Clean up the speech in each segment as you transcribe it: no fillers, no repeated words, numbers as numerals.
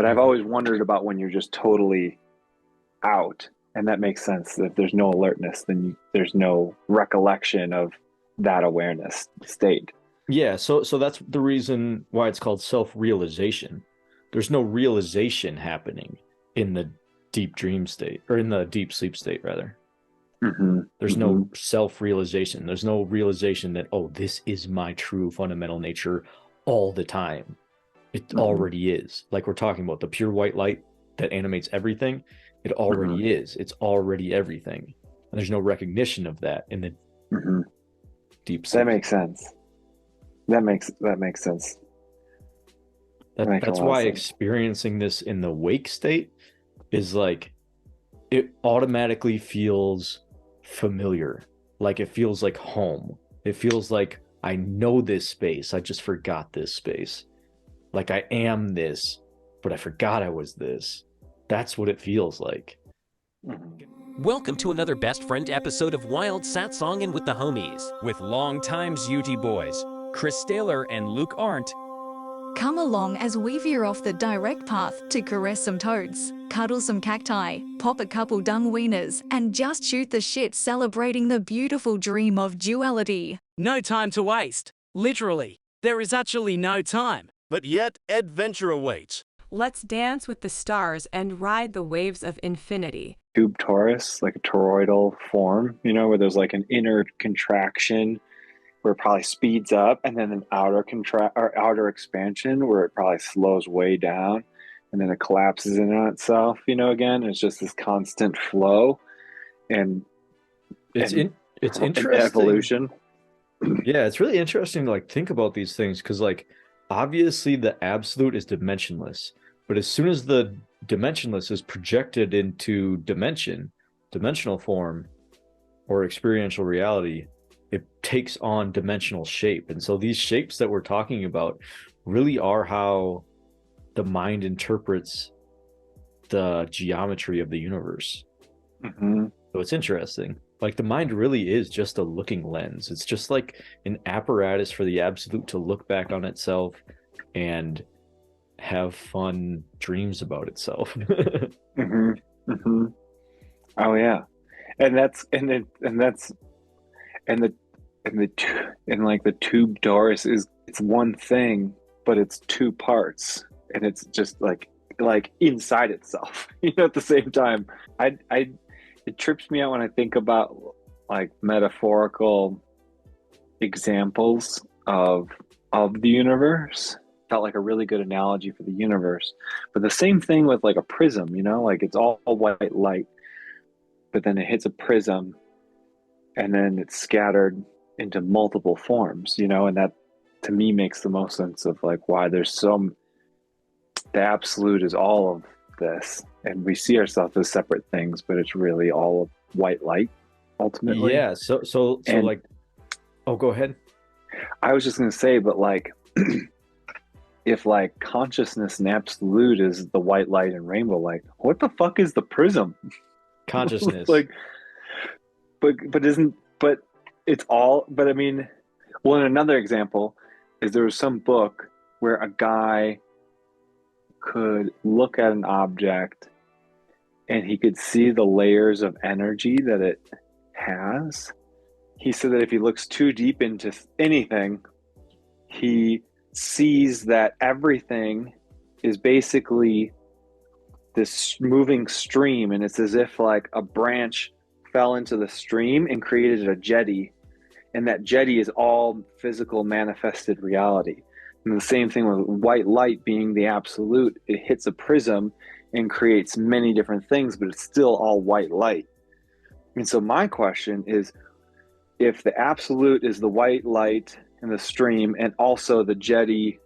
But I've always wondered about when you're just totally out, and that makes sense. If there's no alertness, then there's no recollection of that awareness state. Yeah, so that's the reason why it's called self-realization. There's no realization happening in the deep dream state, or in the deep sleep state, rather. There's no self-realization. There's no realization that, oh, this is my true fundamental nature all the time. It already is. Like we're talking about the pure white light that animates everything. It already is. It's already everything. And there's no recognition of that in the deep sleep. That makes sense. That makes sense. That's why experiencing this in the wake state is like, it automatically feels familiar. Like it feels like home. It feels like I know this space. I just forgot this space. Like I am this, but I forgot I was this. That's what it feels like. Welcome to another Best Friend episode of Wild Satsang and with the Homies, with longtime UT boys, Chris Staler and Luke Arndt. Come along as we veer off the direct path to caress some toads, cuddle some cacti, pop a couple dung wieners, and just shoot the shit celebrating the beautiful dream of duality. No time to waste. Literally, there is actually no time. But yet, adventure awaits. Let's dance with the stars and ride the waves of infinity. Tube torus, like a toroidal form, you know, where there's like an inner contraction where it probably speeds up, and then an outer expansion where it probably slows way down, and then it collapses in on itself. You know, again, it's just this constant flow, and it's interesting. Evolution. Yeah, it's really interesting to like think about these things, because like obviously the absolute is dimensionless, but as soon as the dimensionless is projected into dimensional form, or experiential reality, it takes on dimensional shape. And so these shapes that we're talking about really are how the mind interprets the geometry of the universe. So it's interesting. Like the mind really is just a looking lens. It's just like an apparatus for the absolute to look back on itself and have fun dreams about itself. Oh yeah, and like the tube torus is, it's one thing, but it's two parts, and it's just like inside itself, you know, at the same time. It trips me out when I think about like metaphorical examples of the universe. Felt like a really good analogy for the universe. But the same thing with like a prism, you know, like it's all white light, but then it hits a prism and then it's scattered into multiple forms, you know, and that to me makes the most sense of like why there's the absolute is all of this, and we see ourselves as separate things, but it's really all of white light ultimately. Yeah, so like, oh, go ahead. I was just gonna say, but like if like consciousness and absolute is the white light and rainbow light, what the fuck is the prism? Consciousness. Like, but it's all, but I mean, well, and another example is there was some book where a guy could look at an object and he could see the layers of energy that it has. He said that if he looks too deep into anything, he sees that everything is basically this moving stream, and it's as if like a branch fell into the stream and created a jetty, and that jetty is all physical manifested reality. And the same thing with white light being the absolute. It hits a prism and creates many different things, but it's still all white light. And so my question is, if the absolute is the white light and the stream and also the jetty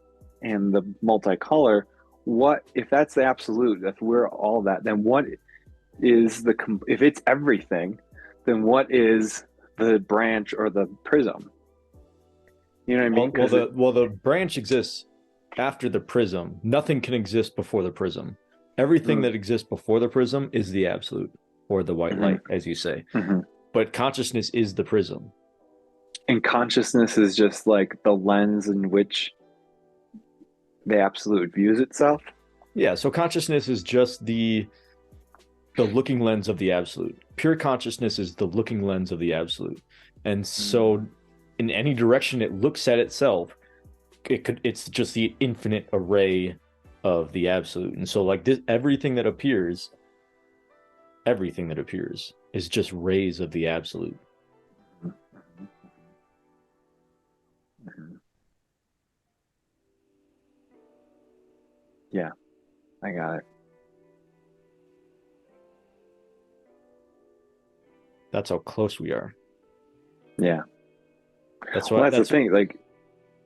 and the multicolor, what if that's the absolute, if we're all that, then what is if it's everything, then what is the branch or the prism? You know what I mean? Well, the branch exists after the prism. Nothing can exist before the prism. Everything that exists before the prism is the absolute, or the white light, as you say. But consciousness is the prism. And consciousness is just like the lens in which the absolute views itself. Yeah, so consciousness is just the looking lens of the absolute. Pure consciousness is the looking lens of the absolute. And so in any direction it looks at itself, it's just the infinite array of the absolute. And so like this, everything that appears is just rays of the absolute. Yeah, I got it. That's how close we are. Yeah. That's Well, why that's the thing. Like,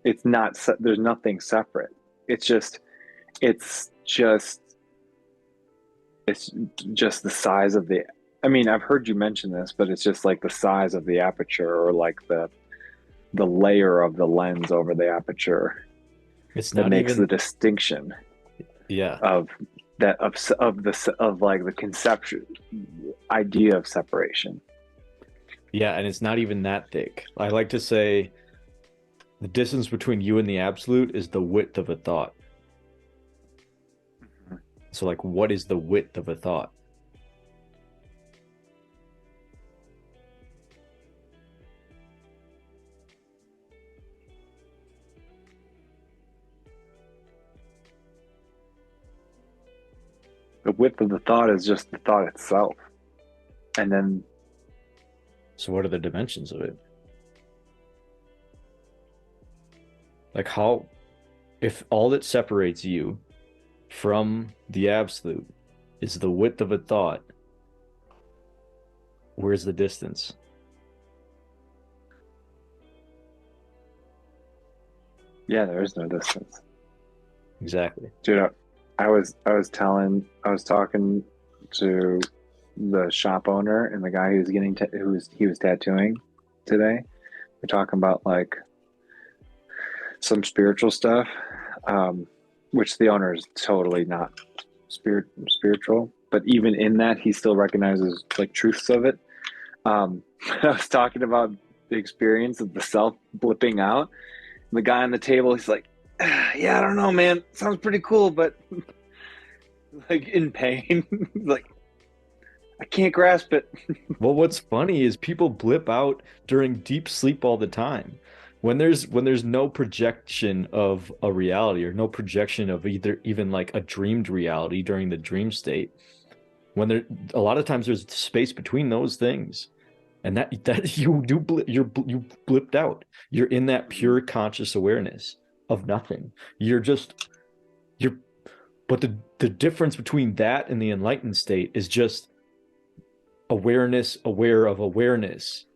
it's not. There's nothing separate. It's just. It's just. It's just the size of the. I mean, I've heard you mention this, but it's just like the size of the aperture, or like the layer of the lens over the aperture it's that not makes even the distinction yeah. of that of like the conception idea of separation. Yeah, and it's not even that thick. I like to say the distance between you and the absolute is the width of a thought. So like what is the width of a thought? The width of the thought is just the thought itself, and then So what are the dimensions of it? Like how, if all that separates you from the absolute is the width of a thought, where's the distance? yeah, there is no distance. Exactly. Dude, I was talking to the shop owner and the guy who's getting he was tattooing today. We're talking about like some spiritual stuff, which the owner is totally not spiritual, but even in that, he still recognizes like truths of it. I was talking about the experience of the self blipping out. And the guy on the table, he's like, "Yeah, I don't know, man. Sounds pretty cool, but like in pain. Like I can't grasp it." Well, what's funny is people blip out during deep sleep all the time. When there's no projection of a reality or no projection of either even like a dreamed reality during the dream state, when there a lot of times there's space between those things. And that you blipped out. You're in that pure conscious awareness of nothing. You're but the difference between that and the enlightened state is just awareness aware of awareness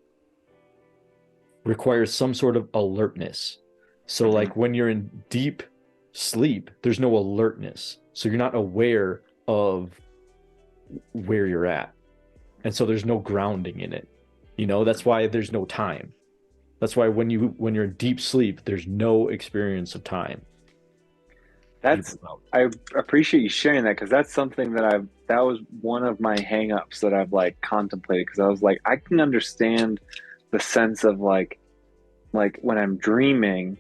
requires some sort of alertness. So like when you're in deep sleep, there's no alertness. So you're not aware of where you're at. And so there's no grounding in it. You know, that's why there's no time. That's why when you're in deep sleep, there's no experience of time. I appreciate you sharing that because that's something that was one of my hangups that I've like contemplated because I was like, I can understand the sense of like when I'm dreaming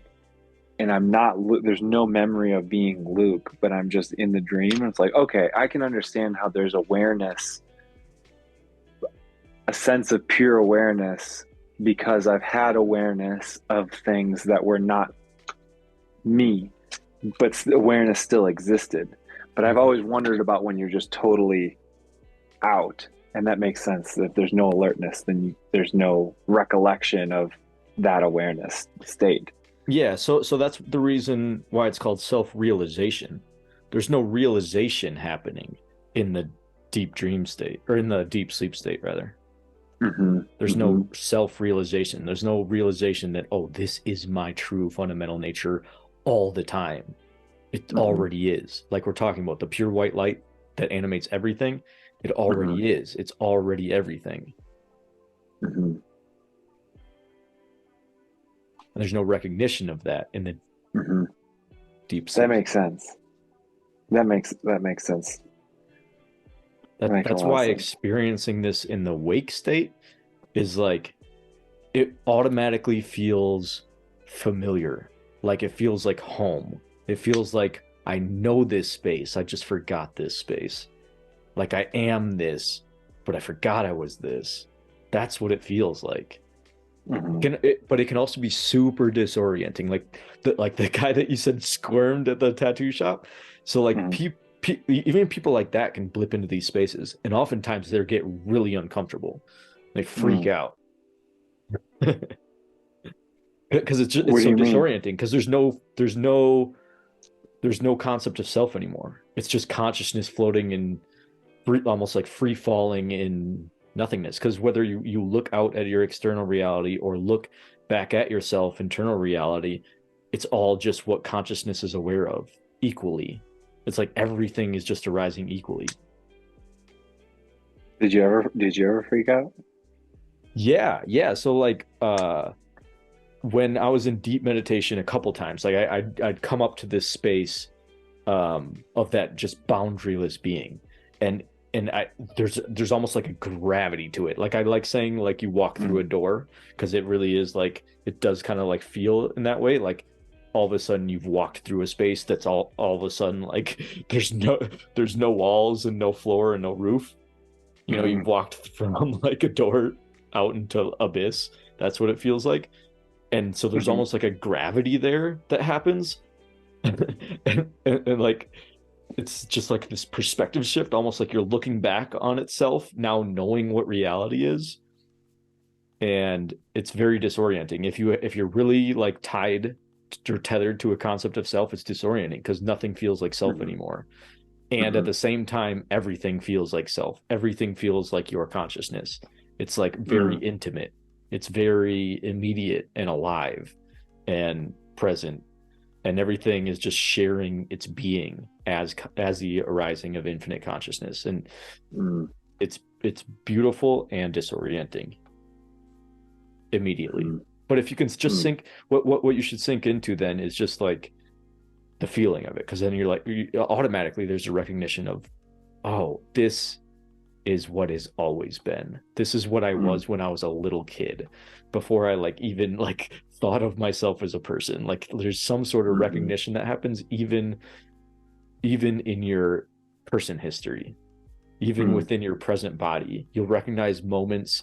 and I'm not, there's no memory of being Luke, but I'm just in the dream. And it's like, okay, I can understand how there's awareness, a sense of pure awareness, because I've had awareness of things that were not me, but awareness still existed. But I've always wondered about when you're just totally out, and that makes sense. If there's no alertness, then there's no recollection of that awareness state. Yeah, so that's the reason why it's called self-realization. There's no realization happening in the deep dream state, or in the deep sleep state, rather. There's no self-realization. There's no realization that, oh, this is my true fundamental nature all the time. It already is. Like we're talking about the pure white light that animates everything. It already is. It's already everything. And there's no recognition of that in the deep sleep. That makes sense. That makes sense. That's why experiencing this in the wake state is like, it automatically feels familiar. Like it feels like home. It feels like I know this space. I just forgot this space. Like I am this, but I forgot I was this. That's what it feels like. But it can also be super disorienting. Like the guy that you said squirmed at the tattoo shop. So like even people like that can blip into these spaces, and oftentimes they get really uncomfortable. They freak out because What it's do so you mean? disorienting because there's no concept of self anymore. It's just consciousness floating in almost like free falling in nothingness. Because whether you look out at your external reality or look back at yourself, internal reality, it's all just what consciousness is aware of equally. It's like everything is just arising equally. Did you ever freak out? Yeah. So like when I was in deep meditation a couple times, like I'd come up to this space of that just boundaryless being, and there's almost like a gravity to it. Like I like saying like you walk through a door, because it really is like it does kind of like feel in that way. Like all of a sudden you've walked through a space that's all of a sudden like there's no walls and no floor and no roof. You know, you've walked from like a door out into abyss. That's what it feels like. And so there's almost like a gravity there that happens. And like it's just like this perspective shift, almost like you're looking back on itself now, knowing what reality is. And it's very disorienting. If you're really like tied or tethered to a concept of self, it's disorienting because nothing feels like self anymore. And at the same time, everything feels like self. Everything feels like your consciousness. It's like very intimate. It's very immediate and alive and present, and everything is just sharing its being as the arising of infinite consciousness. And it's beautiful and disorienting immediately. But if you can just sink what you should sink into then is just like the feeling of it, because then you're like automatically there's a recognition of, oh, this is what has always been. This is what I was when I was a little kid, before I like even like thought of myself as a person. Like there's some sort of recognition that happens even in your person history, even within your present body. You'll recognize moments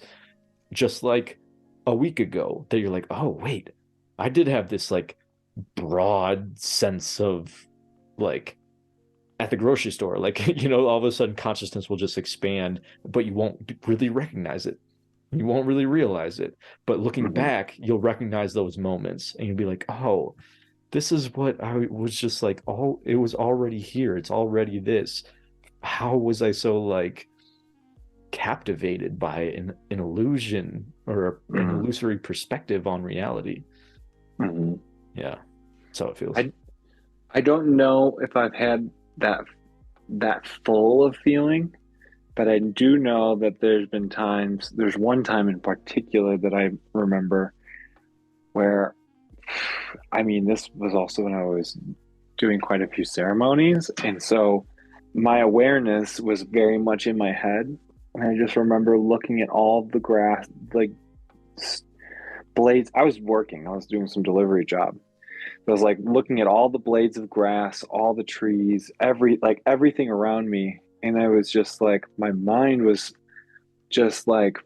just like a week ago that you're like, oh wait, I did have this like broad sense of like at the grocery store, like all of a sudden consciousness will just expand, but you won't really recognize it, you won't really realize it. But looking back, you'll recognize those moments and you'll be like, oh, this is what I was just like, oh, it was already here, it's already this. How was I so like captivated by an illusion or an illusory perspective on reality? Yeah, that's how it feels. I don't know if I've had that full of feeling, but I do know that there's one time in particular that I remember where, I mean, this was also when I was doing quite a few ceremonies, and so my awareness was very much in my head, and I just remember looking at all the grass, like blades. I was doing some delivery job. I was like looking at all the blades of grass, all the trees, everything around me. And I was just like, my mind was just like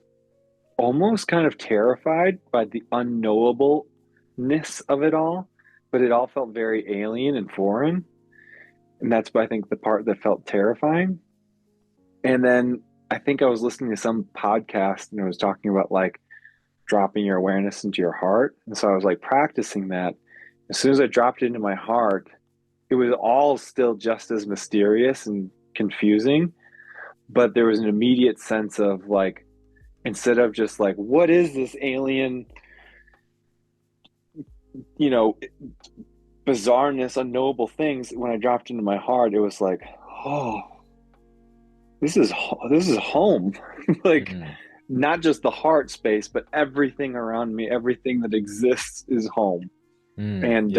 almost kind of terrified by the unknowableness of it all. But it all felt very alien and foreign. And that's, I think, the part that felt terrifying. And then I think I was listening to some podcast and it was talking about like dropping your awareness into your heart. And so I was like practicing that. As soon as I dropped it into my heart, it was all still just as mysterious and confusing, but there was an immediate sense of like, instead of just like, what is this alien, bizarreness, unknowable things, when I dropped into my heart, it was like, oh, this is home. Like, not just the heart space, but everything around me, everything that exists is home. And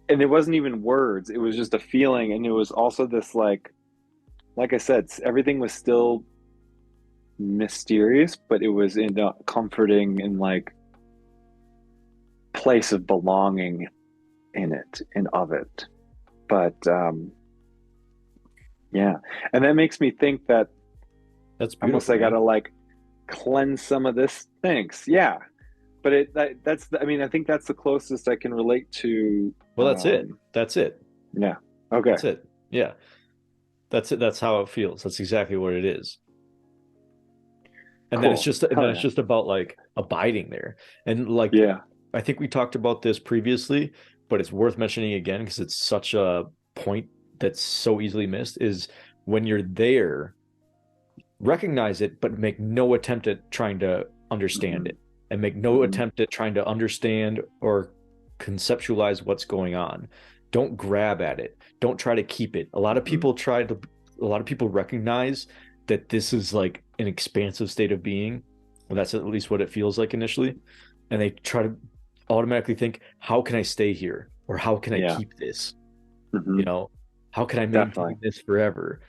it wasn't even words, it was just a feeling. And it was also this like I said, everything was still mysterious, but it was in a comforting and like place of belonging in it and of it. But yeah, and that makes me think that That's almost beautiful, I man. gotta like cleanse some of this. Thanks. Yeah, but that's I mean, I think that's the closest I can relate to. Well, that's it. That's it. Yeah. Okay. That's it. Yeah. That's it. That's how it feels. That's exactly what it is. And then Cool. Hell it's yeah. just about like abiding there. And like Yeah. I think we talked about this previously, but it's worth mentioning again because it's such a point that's so easily missed is when you're there, recognize it, but make no attempt at trying to understand Hmm. it and make no Hmm. attempt at trying to understand or conceptualize what's going on. Don't grab at it. Don't try to keep it. Hmm. A lot of people recognize that this is like an expansive state of being. Well, that's at least what it feels like initially. And they try to automatically think, how can I stay here? Or how can I Yeah. keep this? Hmm. You know, how can I Definitely. maintain this forever?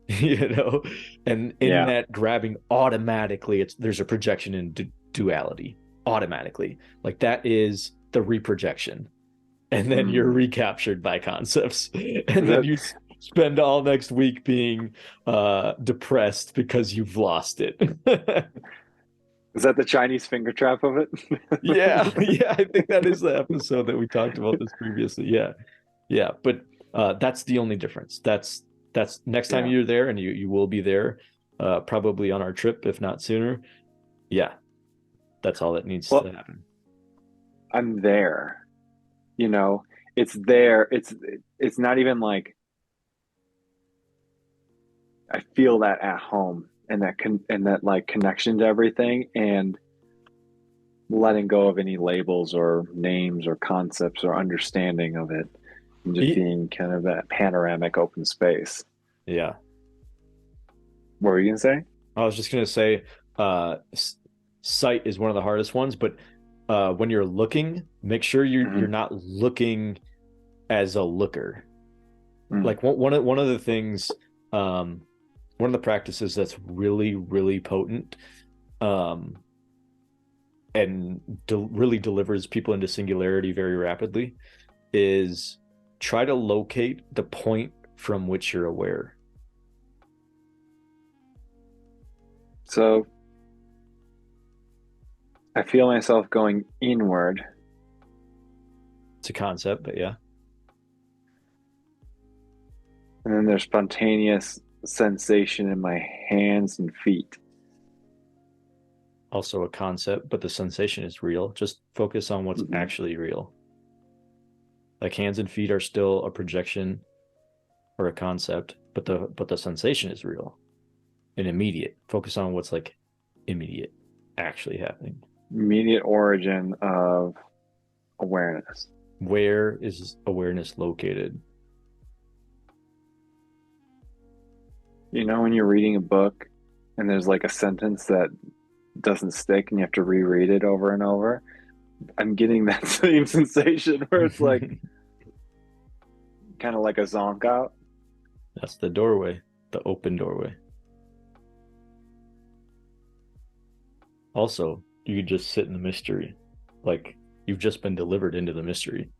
You know, and in Yeah. that grabbing automatically there's a projection in duality automatically, like that is the reprojection, and then you're Mm. recaptured by concepts and Is then that you spend all next week being depressed because you've lost it. is that the Chinese finger trap of it? Yeah, yeah, I think that is the episode that we talked about this previously. Yeah, yeah, but that's the only difference. That's next time Yeah. you're there, and you will be there, probably on our trip, if not sooner. Yeah, that's all that needs Well, to happen. I'm there. You know, it's there. It's not even like I feel that at home and and that like connection to everything and letting go of any labels or names or concepts or understanding of it and just E- being kind of that panoramic open space. Yeah, What were you gonna say? I was just gonna say, sight is one of the hardest ones, but when you're looking, make sure you're Hmm. not looking as a looker. Mm. Like one of the things, um, one of the practices that's really potent, um, and really delivers people into singularity very rapidly is try to locate the point from which you're aware. So I feel myself going inward, It's a concept, but yeah, and then there's spontaneous sensation in my hands and feet. also a concept, but the sensation is real. Just focus on what's Hmm. actually real. Like hands and feet are still a projection or a concept, but the sensation is real and immediate. Focus on what's like immediate, actually happening. Immediate origin of awareness. Where is awareness located? You know, when you're reading a book and there's like a sentence that doesn't stick and you have to reread it over and over, I'm getting that same sensation where it's like kind of like a zonk out. That's the doorway, the open doorway. Also, you could just sit in the mystery. Like you've just been delivered into the mystery.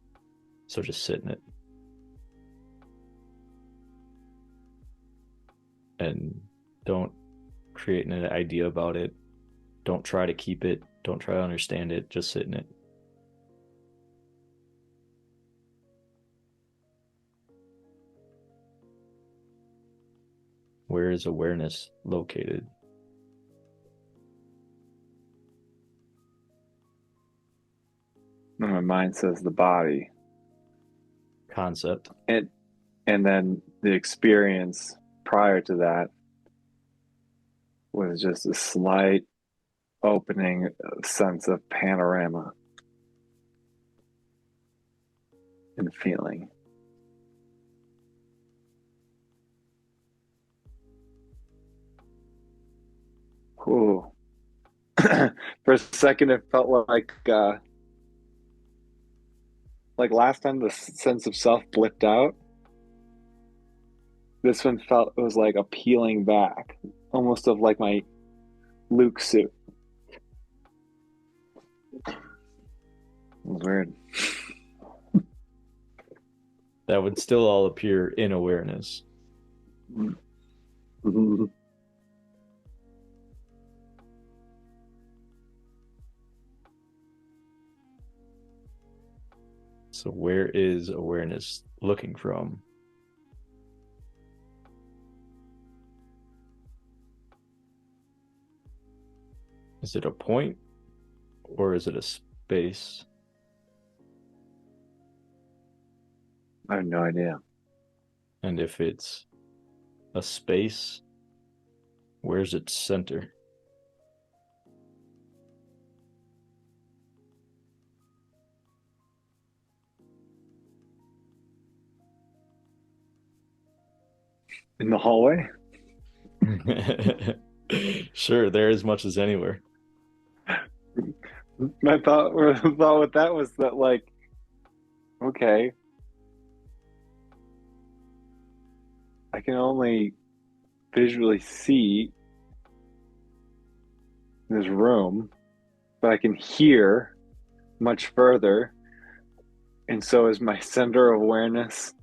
So just sit in it. And don't create an idea about it. Don't try to keep it. Don't try to understand it. Just sit in it. Where is awareness located? And my mind says the body. Concept. And and then the experience prior to that was just a slight opening sense of panorama and feeling. Ooh. For a second, it felt like last time the sense of self blipped out. This one felt it was like a peeling back, almost of like my Luke suit. It was weird. That would still all appear in awareness. Mm-hmm. So where is awareness looking from? Is it a point or is it a space? I have no idea. And if it's a space, where's its center? In the hallway? Sure, there as much as anywhere. My thought with that was that, like, okay, I can only visually see this room, but I can hear much further. And so is my center of awareness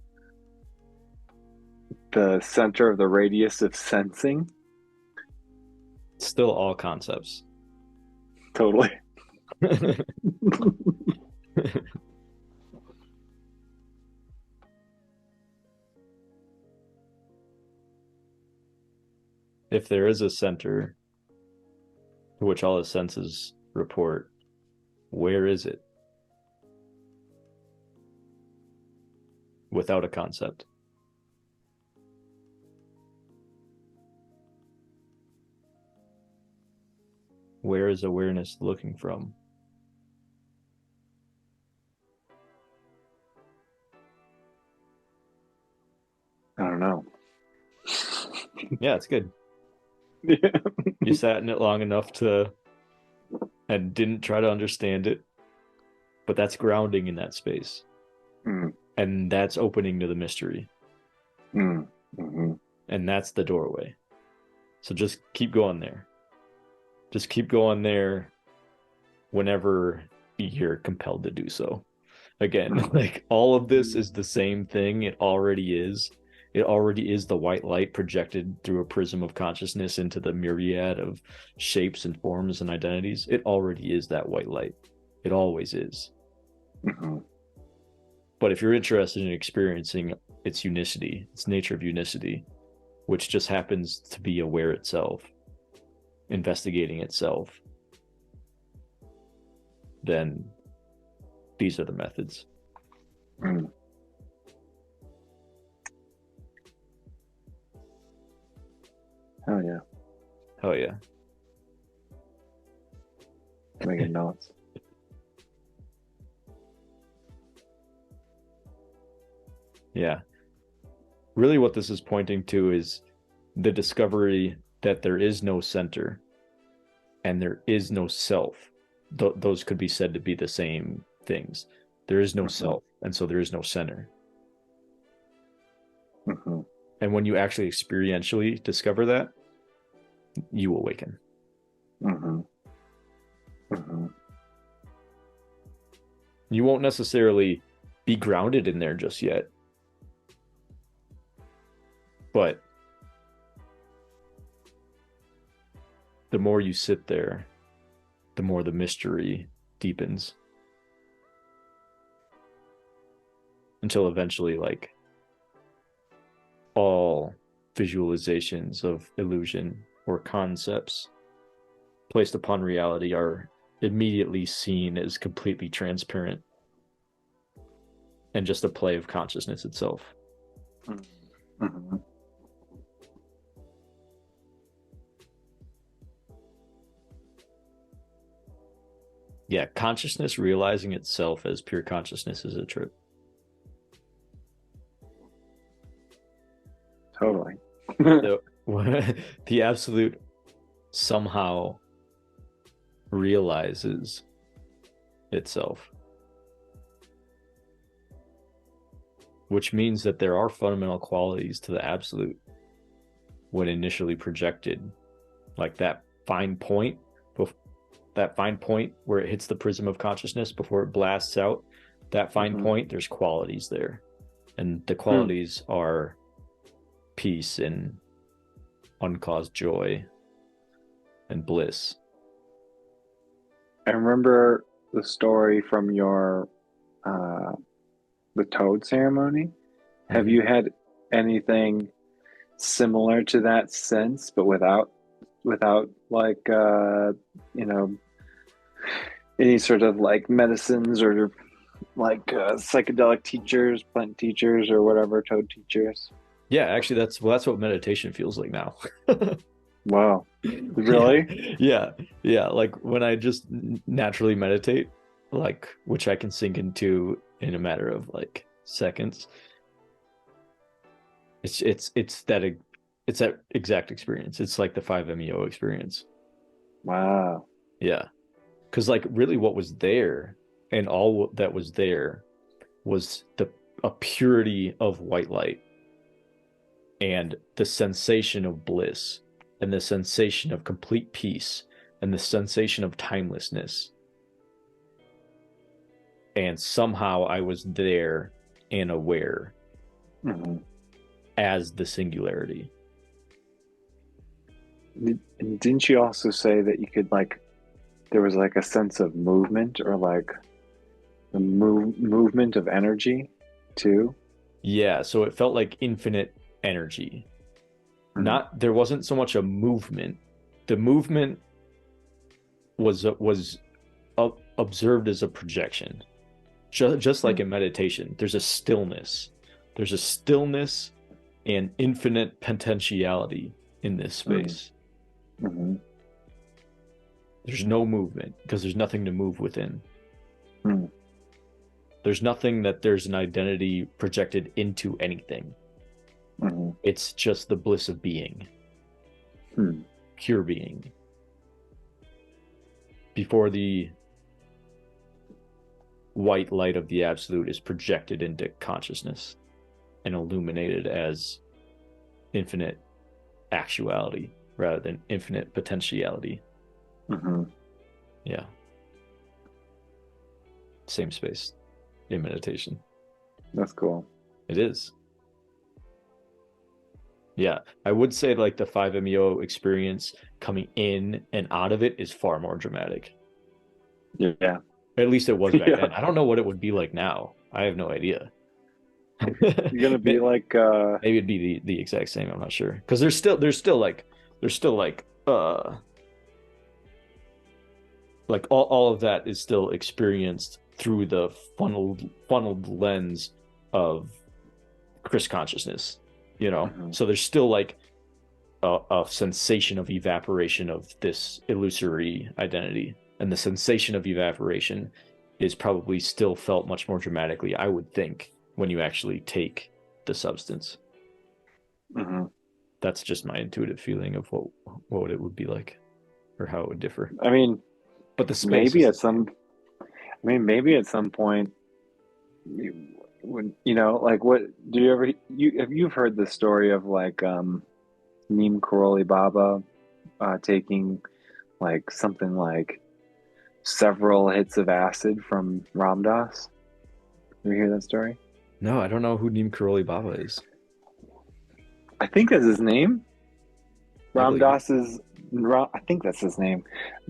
the center of the radius of sensing? Still all concepts. Totally. If there is a center to which all the senses report, where is it? Without a concept. Where is awareness looking from? I don't know. Yeah, it's good. Yeah. You sat in it long enough and didn't try to understand it, but that's grounding in that space. Mm. And that's opening to the mystery. Mm. Mm-hmm. And that's the doorway. So just keep going there. Just keep going there whenever you're compelled to do so. Again, like all of this is the same thing. It already is. It already is the white light projected through a prism of consciousness into the myriad of shapes and forms and identities. It already is that white light. It always is. Mm-hmm. But if you're interested in experiencing its unicity, its nature of unicity, which just happens to be aware itself, investigating itself, then these are the methods. Mm. Oh yeah. Oh yeah. Making notes. Yeah. Really what this is pointing to is the discovery that there is no center and there is no self. Those could be said to be the same things. There is no Mm-hmm. self, and so there is no center. Mm-hmm. And when you actually experientially discover that, you awaken. Mm-hmm. Mm-hmm. You won't necessarily be grounded in there just yet. But the more you sit there, the more the mystery deepens. Until eventually, like, all visualizations of illusion or concepts placed upon reality are immediately seen as completely transparent and just a play of consciousness itself. Mm-hmm. Yeah, consciousness realizing itself as pure consciousness is a trip. Totally. So, the absolute somehow realizes itself, which means that there are fundamental qualities to the absolute when initially projected, like that fine point where it hits the prism of consciousness before it blasts out. That fine Mm-hmm. point, there's qualities there. And the qualities are peace and uncaused joy and bliss. I remember the story from your the toad ceremony. Have you had anything similar to that since, but without like you know, any sort of like medicines or like psychedelic teachers, plant teachers, or whatever, toad teachers? Yeah, actually that's what meditation feels like now. Wow, really? Yeah. Yeah, like when I just naturally meditate, like which I can sink into in a matter of like seconds. It's that exact experience. It's like the 5-MeO experience. Wow. Yeah. Because like really what was there and all that was there was a purity of white light and the sensation of bliss and the sensation of complete peace and the sensation of timelessness. And somehow I was there and aware as the singularity. Didn't you also say that you could like, there was like a sense of movement or like the movement of energy too? Yeah, so it felt like infinite energy. There wasn't so much a movement. The movement was observed as a projection. Just like in meditation, there's a stillness. There's a stillness and infinite potentiality in this space. There's no movement because there's nothing to move within. There's nothing that there's an identity projected into anything. It's just the bliss of being. Pure being. Before the white light of the absolute is projected into consciousness and illuminated as infinite actuality rather than infinite potentiality. Yeah. Same space in meditation. That's cool. It is. Yeah, I would say like the 5-MeO experience coming in and out of it is far more dramatic. Yeah. At least it was back then. I don't know what it would be like now. I have no idea. You're gonna be like maybe it'd be the exact same. I'm not sure because there's still like all of that is still experienced through the funneled lens of Chris consciousness, you know. So there's still like a sensation of evaporation of this illusory identity, and the sensation of evaporation is probably still felt much more dramatically, I would think, when you actually take the substance. That's just my intuitive feeling of what it would be like or how it would differ. I mean, but the space maybe at some point when like, what do you ever you've heard the story of like Neem Karoli Baba taking like something like several hits of acid from Ram Dass? You ever hear that story? No, I don't know who Neem Karoli Baba is. I think that's his name. Ram Dass is I think that's his name.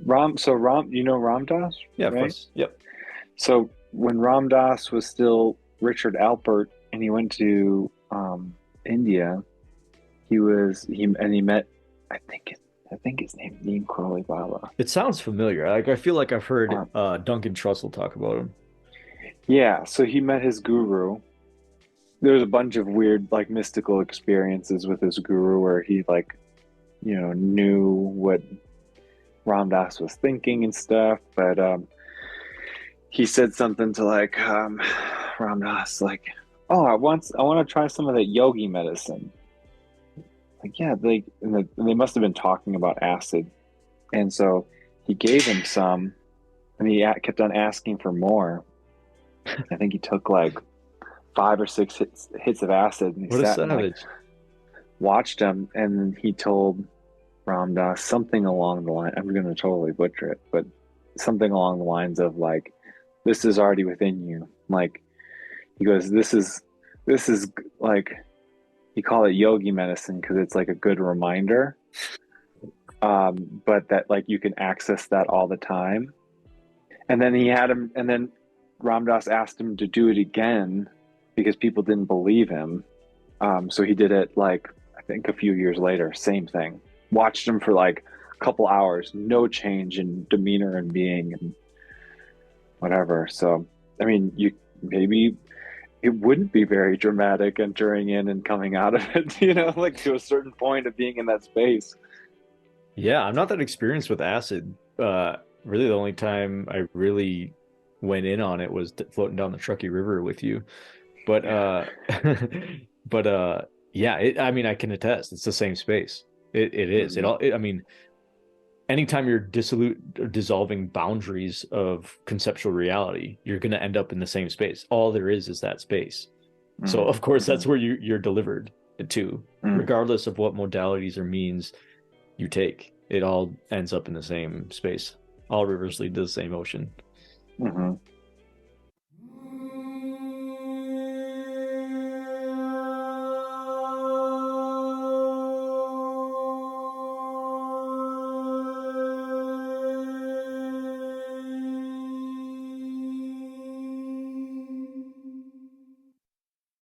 Ram, you know Ram Dass? Yeah, right? Of course. Yep. So when Ram Dass was still Richard Alpert and he went to India, he met I think his name Neem Karoli Baba. It sounds familiar. Like I feel like I've heard Duncan Trussell talk about him. Yeah, so he met his guru. There's a bunch of weird like mystical experiences with his guru where he like knew what Ram Dass was thinking and stuff, but he said something to like Ram Dass like, oh, I want to try some of that yogi medicine. Like, yeah, and they must have been talking about acid, and so he gave him some, and he kept on asking for more. I think he took like 5 or 6 hits of acid, and he sat and like, watched him, and he told Ram Dass something along the line. I'm going to totally butcher it, but something along the lines of like, "This is already within you." Like he goes, "This is this is like, you call it yogi medicine because it's like a good reminder, but that like you can access that all the time. And then and then Ram Dass asked him to do it again because people didn't believe him. So he did it like, I think a few years later, same thing. Watched him for like a couple hours, no change in demeanor and being and whatever. So, I mean, you maybe it wouldn't be very dramatic entering in and coming out of it, like to a certain point of being in that space. Yeah, I'm not that experienced with acid. Really, the only time I really went in on it was floating down the Truckee River with you. But but yeah, I mean, I can attest it's the same space. It is. I mean, anytime you're dissolving boundaries of conceptual reality, you're going to end up in the same space. All there is that space. So of course that's where you're delivered to, regardless of what modalities or means you take. It all ends up in the same space. All rivers lead to the same ocean.